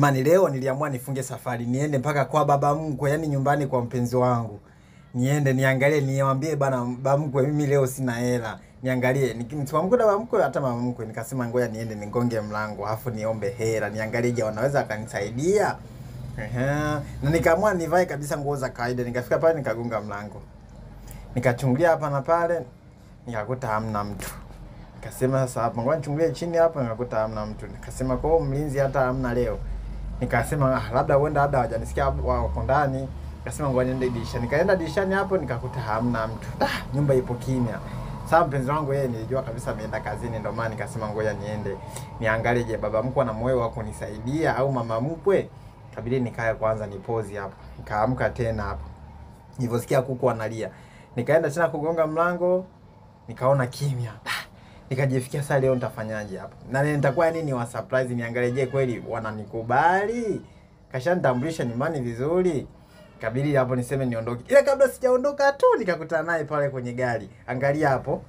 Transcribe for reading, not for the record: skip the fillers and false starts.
Jamani, leo niliamua nifunge safari niende mpaka kwa baba mkwe, yani nyumbani kwa mpenzi wangu. Niende niangalie, niwaambie bana baba mkwe mimi leo sina hela. Niangalie, nikimwamkuta baba mkwe hata mama mkwe, nikasema ngoja niende nigonge mlango, afu niombe hela, niangalie je wanaweza akanisaidia. Na nikaamua nivae kabisa nguo za kawaida, nikafika pale nikagonga mlango. Nikachungulia hapa na pale, nikakuta hamna mtu. Nikasema sasa hapa ngoja nichungulie chini hapa, nikakuta hamna mtu. Nikasema kwa mlinzi hata hamna leo. Nikasema labda huenda hawajanisikia wako ndani. Nikasema ngoja niende dirishani. Nikaenda dirishani hapo nikakuta hamna mtu. Nyumba ipo kimya. Sasa mpenzi wangu yeye nilijua kabisa ameenda kazini, ndio maana nikasema ngoja niende niangalie je baba mkwe ana moyo wa kunisaidia au mama mkwe. Kabidi nikae kwanza nipozi hapo. Nikaamka tena hapo. Nilivyosikia kuku analia. Nikaenda tena kugonga mlango, nikaona kimya. Nikajifikia sasa leo nitafanyaje hapa? Na nitakuwa nini wa surprise, niangalie je kweli wananikubali? Kashanitambulisha nyumbani vizuri. Kabidi hapo niseme niondoke. Ila kabla sijaondoka tu nikakutana naye pale kwenye gari. Angalia hapo.